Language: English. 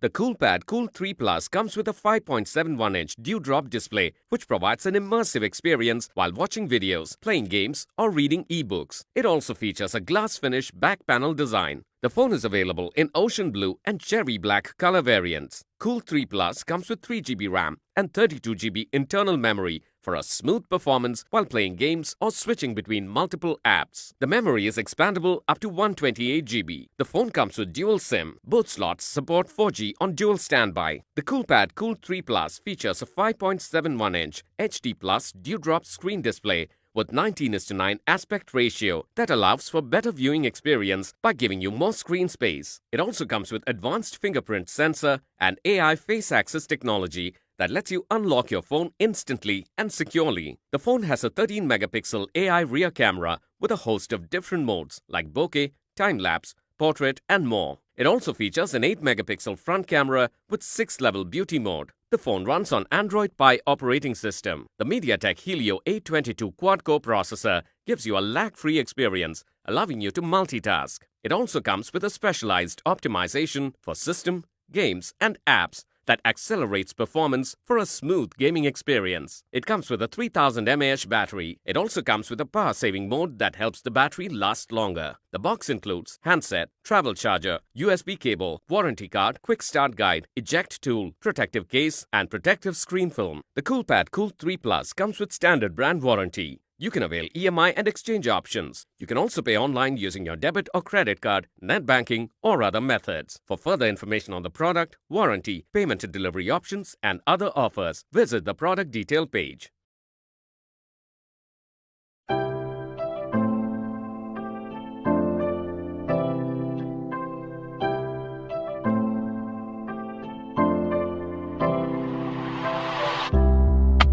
The Coolpad Cool 3 Plus comes with a 5.71-inch dewdrop display, which provides an immersive experience while watching videos, playing games, or reading ebooks. It also features a glass finish back panel design. The phone is available in ocean blue and cherry black color variants. Cool 3 Plus comes with 3GB RAM and 32GB internal memory for a smooth performance while playing games or switching between multiple apps. The memory is expandable up to 128GB. The phone comes with dual SIM. Both slots support 4G on dual standby. The Coolpad Cool 3 Plus features a 5.71-inch HD Plus dewdrop screen display with 19:9 aspect ratio that allows for better viewing experience by giving you more screen space. It also comes with advanced fingerprint sensor and AI face access technology that lets you unlock your phone instantly and securely. The phone has a 13-megapixel AI rear camera with a host of different modes like bokeh, time-lapse, portrait, and more. It also features an 8-megapixel front camera with 6-level beauty mode. The phone runs on Android Pie operating system. The MediaTek Helio 822 quad-core processor gives you a lag-free experience, allowing you to multitask. It also comes with a specialized optimization for system, games, and apps that accelerates performance for a smooth gaming experience. It comes with a 3000 mAh battery. It also comes with a power-saving mode that helps the battery last longer. The box includes handset, travel charger, USB cable, warranty card, quick start guide, eject tool, protective case, and protective screen film. The Coolpad Cool 3 Plus comes with standard brand warranty. You can avail EMI and exchange options. You can also pay online using your debit or credit card, net banking, or other methods. For further information on the product, warranty, payment and delivery options, and other offers, visit the product detail page.